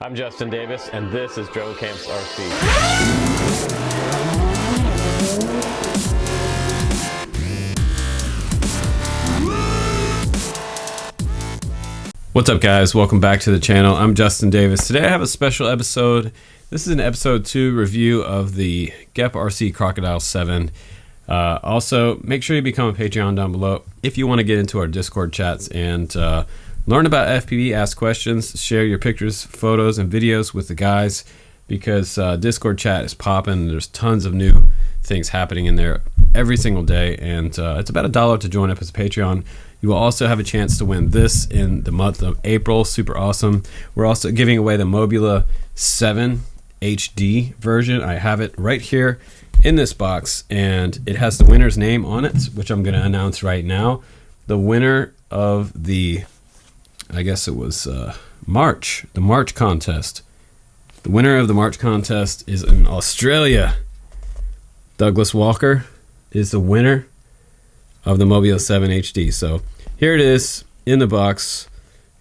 I'm Justin Davis, and this is Joe Camp's RC. What's up, guys? Welcome back to the channel. I'm Justin Davis. Today I have a special episode. This is an episode 2 review of the Geprc Crocodile 7. Also, make sure you become a Patreon down below if you want to get into our Discord chats and learn about FPV, ask questions, share your pictures, photos, and videos with the guys, because Discord chat is popping. There's tons of new things happening in there every single day, and it's about $1 to join up as a Patreon. You will also have a chance to win this in the month of April. Super awesome. We're also giving away the Mobula 7 HD version. I have it right here in this box, and it has the winner's name on it, which I'm going to announce right now. The winner of the, I guess it was the March contest. The winner of the March contest is in Australia. Douglas Walker is the winner of the Mobula 7 HD. So here it is in the box.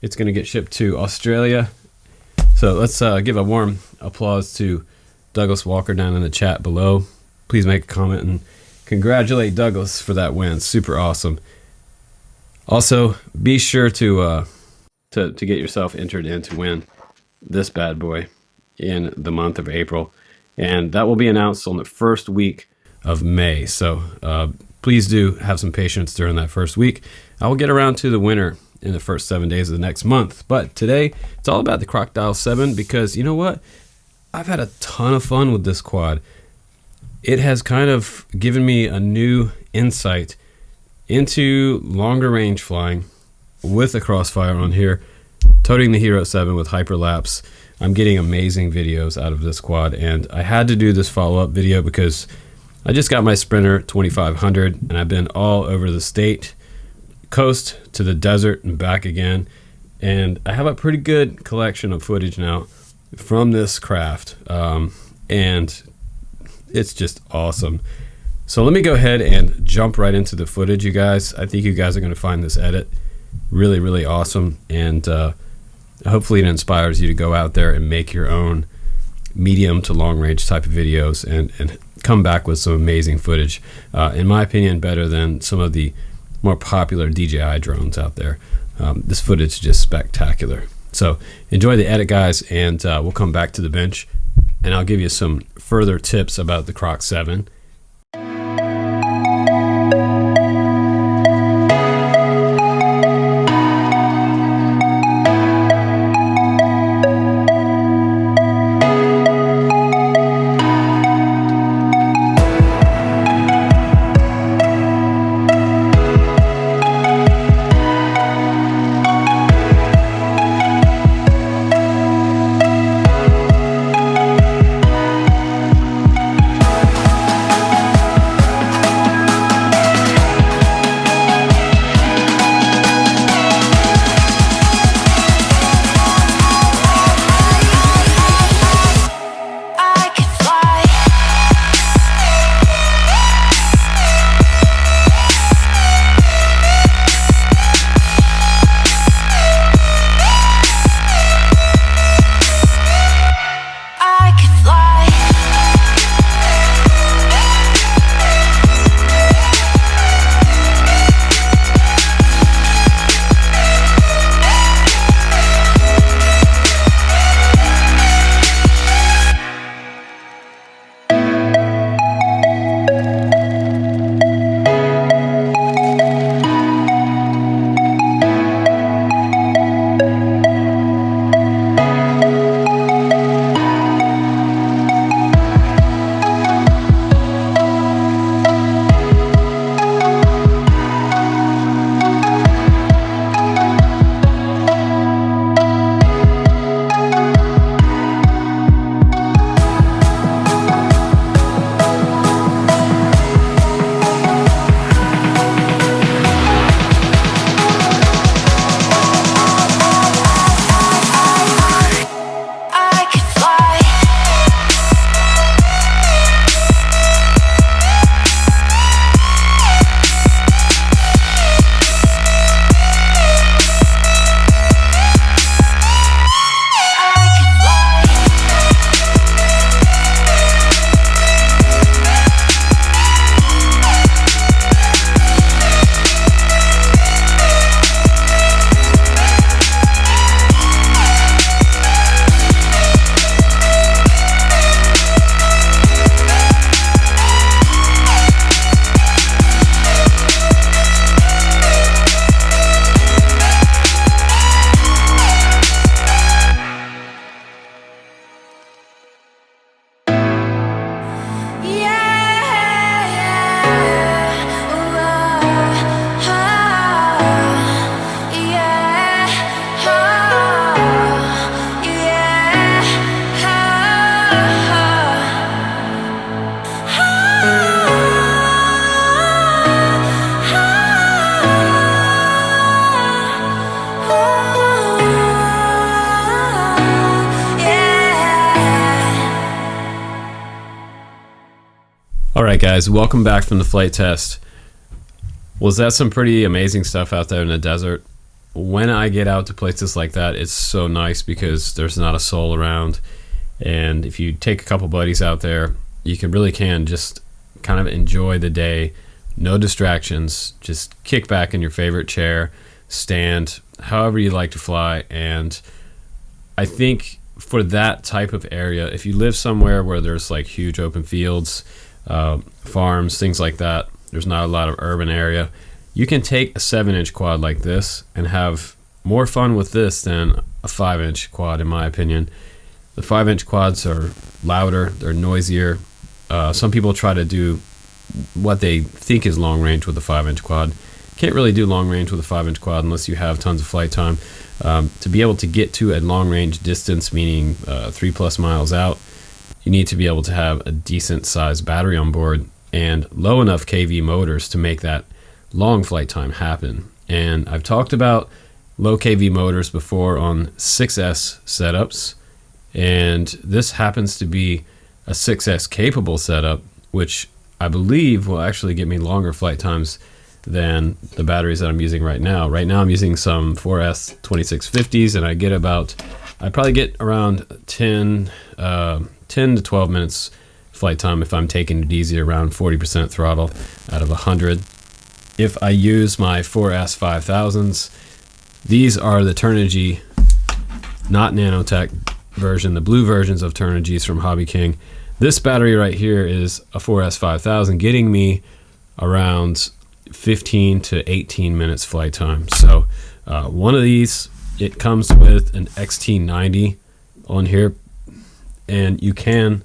It's going to get shipped to Australia. So let's give a warm applause to Douglas Walker down in the chat below. Please make a comment and congratulate Douglas for that win. Super awesome. Also, be sure to get yourself entered in to win this bad boy in the month of April, and that will be announced on the first week of May. So please do have some patience during that first week. I will get around to the winner in the first 7 days of the next month, but today it's all about the Crocodile 7, because you know what, I've had a ton of fun with this quad. It has kind of given me a new insight into longer range flying with a crossfire on here, toting the Hero 7 with hyperlapse. I'm getting amazing videos out of this quad, and I had to do this follow-up video because I just got my Sprinter 2500 and I've been all over the state, coast to the desert and back again, and I have a pretty good collection of footage now from this craft, and it's just awesome. So let me go ahead and jump right into the footage, you guys. I think you guys are going to find this edit really, really awesome, and hopefully it inspires you to go out there and make your own medium to long range type of videos and come back with some amazing footage. In my opinion, better than some of the more popular DJI drones out there. This footage is just spectacular. So enjoy the edit, guys, and we'll come back to the bench and I'll give you some further tips about the Croc 7. Alright guys, welcome back from the flight test. Was that some pretty amazing stuff out there in the desert? When I get out to places like that, it's so nice because there's not a soul around, and if you take a couple buddies out there, you really can just kind of enjoy the day. No distractions, just kick back in your favorite chair, stand, however you like to fly. And I think for that type of area, if you live somewhere where there's like huge open fields, farms, things like that, there's not a lot of urban area, you can take a 7-inch quad like this and have more fun with this than a 5-inch quad, in my opinion. The 5-inch quads are louder, they're noisier. Some people try to do what they think is long range with a 5-inch quad. Can't really do long range with a 5-inch quad unless you have tons of flight time. To be able to get to a long range distance, meaning 3+ miles out, you need to be able to have a decent sized battery on board and low enough kV motors to make that long flight time happen. And I've talked about low kV motors before on 6S setups, and this happens to be a 6S capable setup, which I believe will actually get me longer flight times than the batteries that I'm using right now. Right now I'm using some 4S 2650s, and I probably get around 10 to 12 minutes flight time if I'm taking it easy, around 40% throttle out of 100. If I use my 4S 5000s, these are the Turnigy, not Nanotech version, the blue versions of Turnigys from Hobby King. This battery right here is a 4S 5000, getting me around 15 to 18 minutes flight time. So one of these, it comes with an XT90 on here, and you can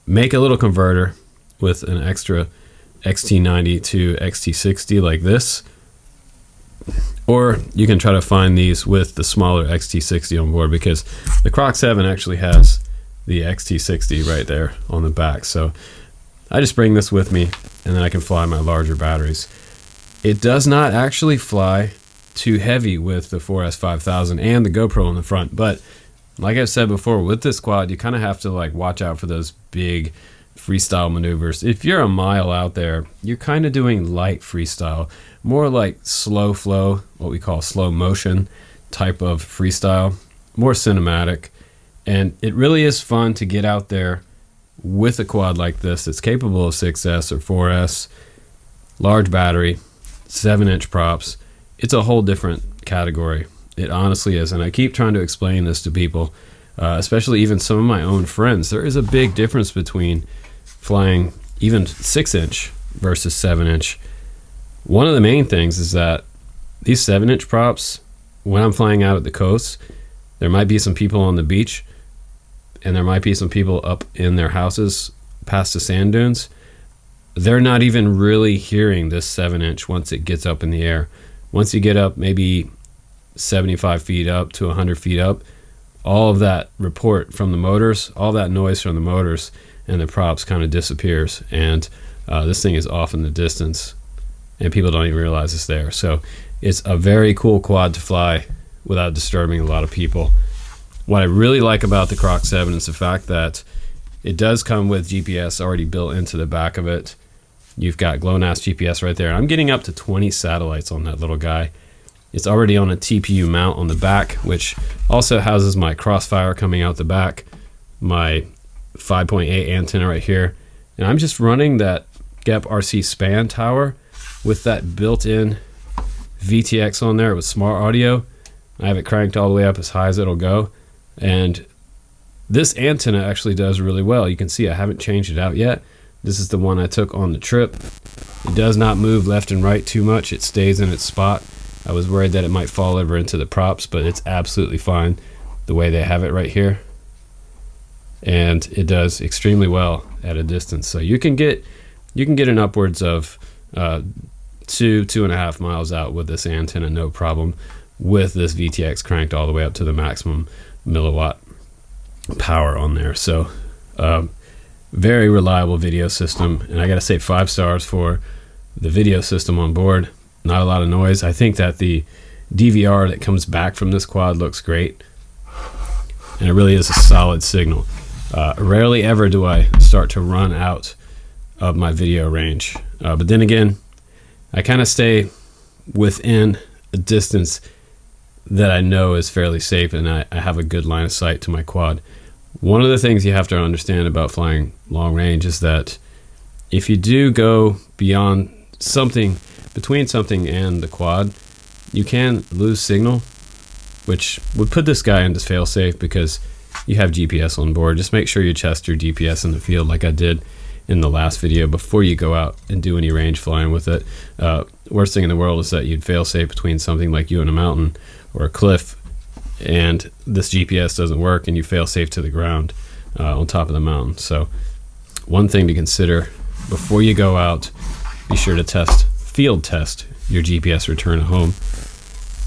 make a little converter with an extra XT90 to XT60 like this, or you can try to find these with the smaller XT60 on board, because the Croc 7 actually has the XT60 right there on the back. So I just bring this with me, and then I can fly my larger batteries. It does not actually fly too heavy with the 4S 5000 and the GoPro on the front, but like I've said before, with this quad, you kind of have to like watch out for those big freestyle maneuvers. If you're a mile out there, you're kind of doing light freestyle, more like slow flow, what we call slow motion type of freestyle, more cinematic. And it really is fun to get out there with a quad like this. It's capable of 6S or 4S, large battery, 7-inch props. It's a whole different category. It honestly is, and I keep trying to explain this to people, especially even some of my own friends. There is a big difference between flying even 6-inch versus 7-inch. One of the main things is that these 7-inch props, when I'm flying out at the coast, there might be some people on the beach, and there might be some people up in their houses past the sand dunes. They're not even really hearing this 7-inch once it gets up in the air. Once you get up maybe 75 feet up to 100 feet up, all of that report from the motors, all that noise from the motors and the props kind of disappears, and this thing is off in the distance, and people don't even realize it's there. So it's a very cool quad to fly without disturbing a lot of people. What I really like about the Croc 7 is the fact that it does come with GPS already built into the back of it. You've got GLONASS GPS right there. I'm getting up to 20 satellites on that little guy. It's already on a TPU mount on the back, which also houses my crossfire coming out the back, my 5.8 antenna right here, and I'm just running that Geprc span tower with that built-in VTX on there with smart audio. I have it cranked all the way up as high as it'll go, and this antenna actually does really well. You can see I haven't changed it out yet. This is the one I took on the trip. It does not move left and right too much. It stays in its spot. I was worried that it might fall over into the props, but it's absolutely fine the way they have it right here. And it does extremely well at a distance. So you can get an upwards of 2.5 miles out with this antenna, no problem, with this VTX cranked all the way up to the maximum milliwatt power on there. So very reliable video system, and I gotta say 5 stars for the video system on board. Not a lot of noise. I think that the DVR that comes back from this quad looks great, and it really is a solid signal. Rarely ever do I start to run out of my video range. But then again, I kind of stay within a distance that I know is fairly safe, and I have a good line of sight to my quad. One of the things you have to understand about flying long range is that if you do go beyond something, between something and the quad, you can lose signal, which would put this guy into fail-safe because you have GPS on board. Just make sure you test your GPS in the field like I did in the last video before you go out and do any range flying with it. Worst thing in the world is that you'd fail-safe between something like you and a mountain or a cliff, and this GPS doesn't work and you fail-safe to the ground on top of the mountain. So one thing to consider before you go out, be sure to field test your GPS return home.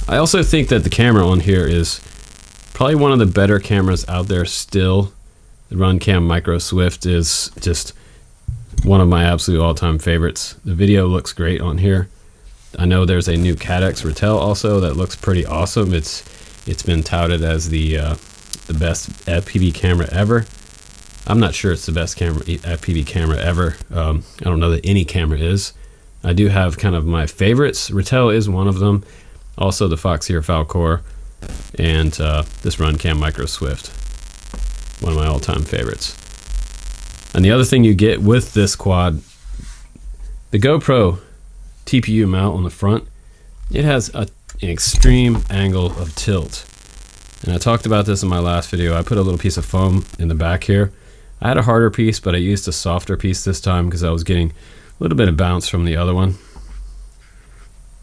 I also think that the camera on here is probably one of the better cameras out there still. The Runcam Micro Swift is just one of my absolute all-time favorites. The video looks great on here. I know there's a new Cadex Ratel also that looks pretty awesome. It's been touted as the best FPV camera ever. I'm not sure it's the best FPV camera ever. I don't know that any camera is. I do have kind of my favorites. Ratel is one of them. Also the Foxeer Falcor and this Runcam Micro Swift, one of my all-time favorites. And the other thing you get with this quad, the GoPro TPU mount on the front, it has an extreme angle of tilt. And I talked about this in my last video. I put a little piece of foam in the back here. I had a harder piece, but I used a softer piece this time because I was getting a little bit of bounce from the other one.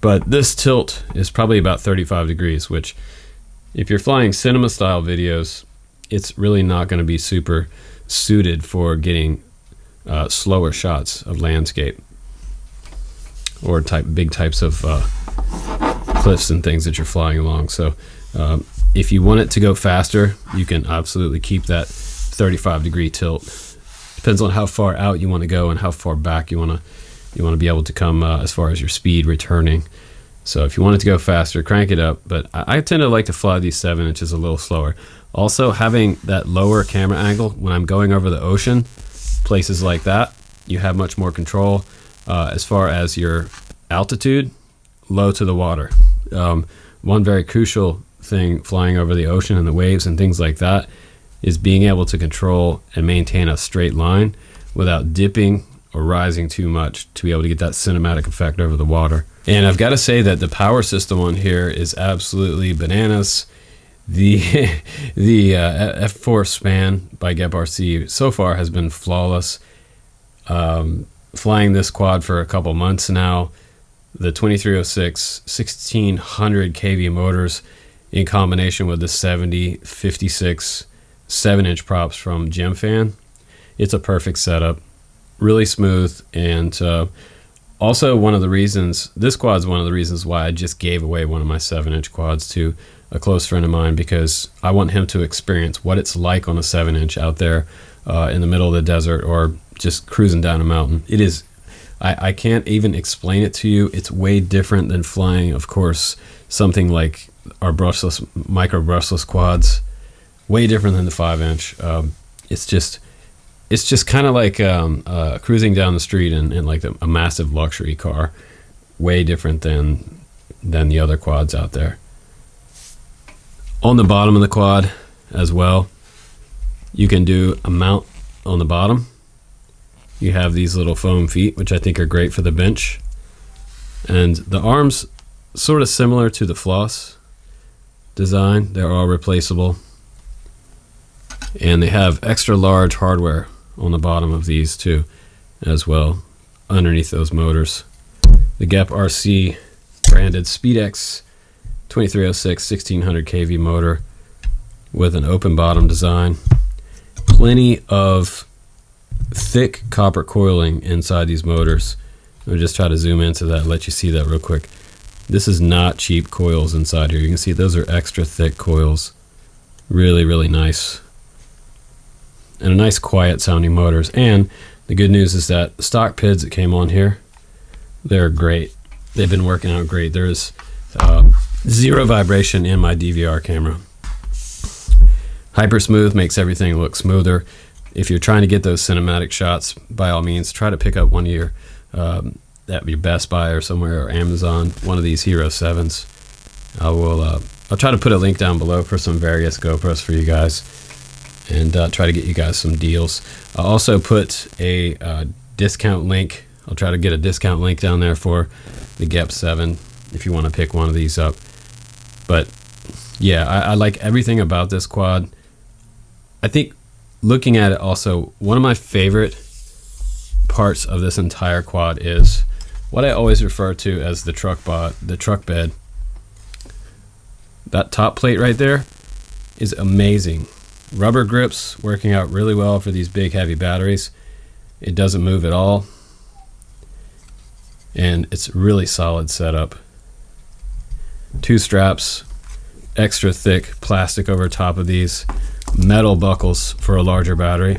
But this tilt is probably about 35 degrees, which if you're flying cinema style videos, it's really not going to be super suited for getting slower shots of landscape or big types of cliffs and things that you're flying along. So if you want it to go faster, you can absolutely keep that 35 degree tilt. Depends on how far out you want to go and how far back you want to be able to come as far as your speed returning. So if you want it to go faster, crank it up. But I tend to like to fly these 7 inches a little slower. Also, having that lower camera angle when I'm going over the ocean, places like that, you have much more control as far as your altitude, low to the water. One very crucial thing flying over the ocean and the waves and things like that is being able to control and maintain a straight line without dipping or rising too much to be able to get that cinematic effect over the water. And I've got to say that the power system on here is absolutely bananas. The F4 span by Geprc so far has been flawless. Flying this quad for a couple months now, the 2306 1600 kV motors in combination with the 70-56 7-inch props from Gemfan, it's a perfect setup. Really smooth, and also one of the reasons, this quad's one of the reasons why I just gave away one of my 7-inch quads to a close friend of mine, because I want him to experience what it's like on a 7-inch out there in the middle of the desert or just cruising down a mountain. It is, I can't even explain it to you. It's way different than flying, of course, something like our brushless, micro brushless quads. Way different than the 5-inch. It's just kind of like cruising down the street in like a massive luxury car. Way different than the other quads out there. On the bottom of the quad as well, you can do a mount on the bottom. You have these little foam feet, which I think are great for the bench. And the arms, sort of similar to the Floss design. They're all replaceable. And they have extra large hardware on the bottom of these too, as well, underneath those motors. The Geprc branded SpeedX 2306 1600 kV motor with an open bottom design. Plenty of thick copper coiling inside these motors. I'll just try to zoom into that and let you see that real quick. This is not cheap coils inside here. You can see those are extra thick coils. Really, really nice. And a nice quiet sounding motors. And the good news is that the stock PIDs that came on here, they're great. They've been working out great. There's zero vibration in my DVR camera. Hyper smooth makes everything look smoother. if you're trying to get those cinematic shots, by all means, try to pick up one of your at your Best Buy or somewhere, or Amazon, one of these Hero 7s. I'll try to put a link down below for some various GoPros for you guys, and try to get you guys some deals. I'll also put a discount link. I'll try to get a discount link down there for the Geprc 7 if you want to pick one of these up. But yeah, I like everything about this quad. I think looking at it also, one of my favorite parts of this entire quad is what I always refer to as the truck bed. That top plate right there is amazing. Rubber grips working out really well for these big heavy batteries. It doesn't move at all, and it's really solid setup. 2 straps, extra thick plastic over top of these, metal buckles for a larger battery.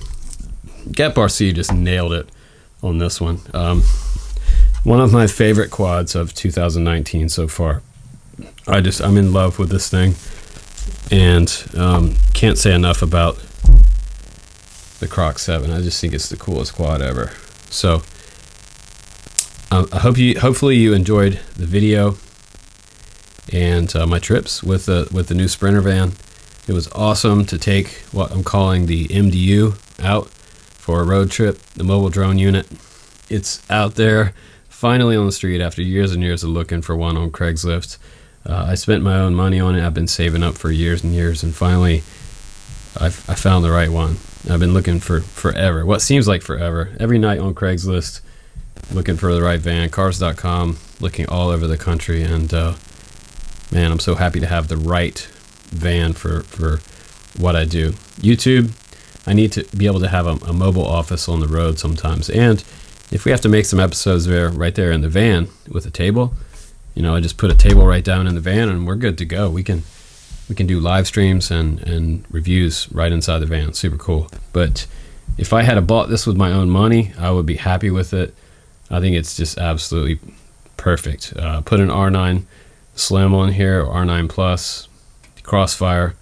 Geprc just nailed it on this one. One of my favorite quads of 2019 so far. I'm in love with this thing, and can't say enough about the Croc 7. I just think it's the coolest quad ever. So hopefully you enjoyed the video and my trips with the new Sprinter van. It was awesome to take what I'm calling the MDU out for a road trip, the mobile drone unit. It's out there finally on the street after years and years of looking for one on Craigslist. I spent my own money on it. I've been saving up for years and years, and finally I found the right one. I've been looking for forever, what seems like forever. Every night on Craigslist, looking for the right van, cars.com, looking all over the country, and man, I'm so happy to have the right van for what I do. YouTube, I need to be able to have a mobile office on the road sometimes, and if we have to make some episodes right there in the van with a table, you know, I just put a table right down in the van and we're good to go. We can do live streams and reviews right inside the van. Super cool. But if I had bought this with my own money, I would be happy with it. I think it's just absolutely perfect. Put an R9 Slim on here, or R9 Plus, Crossfire,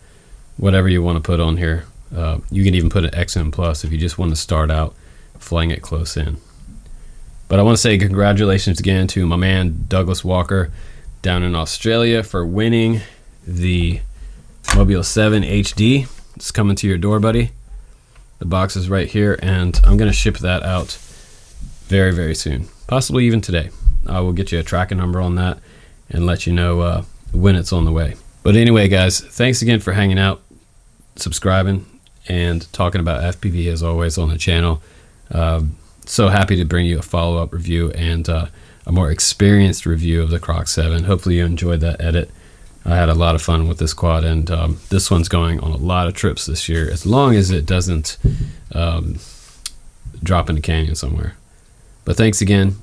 whatever you want to put on here. You can even put an XM Plus if you just want to start out flying it close in. But I want to say congratulations again to my man Douglas Walker down in Australia for winning the Mobile 7 HD. It's coming to your door, buddy. The box is right here, and I'm going to ship that out very, very soon. Possibly even today. I will get you a tracking number on that and let you know when it's on the way. But anyway, guys, thanks again for hanging out, subscribing, and talking about FPV as always on the channel. So happy to bring you a follow-up review and a more experienced review of the Croc 7. Hopefully you enjoyed that edit. I had a lot of fun with this quad, and this one's going on a lot of trips this year, as long as it doesn't drop in a canyon somewhere. But thanks again.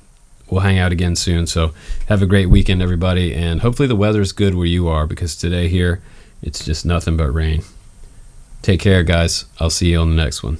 We'll hang out again soon. So have a great weekend, everybody, and hopefully the weather's good where you are, because today here it's just nothing but rain. Take care, guys. I'll see you on the next one.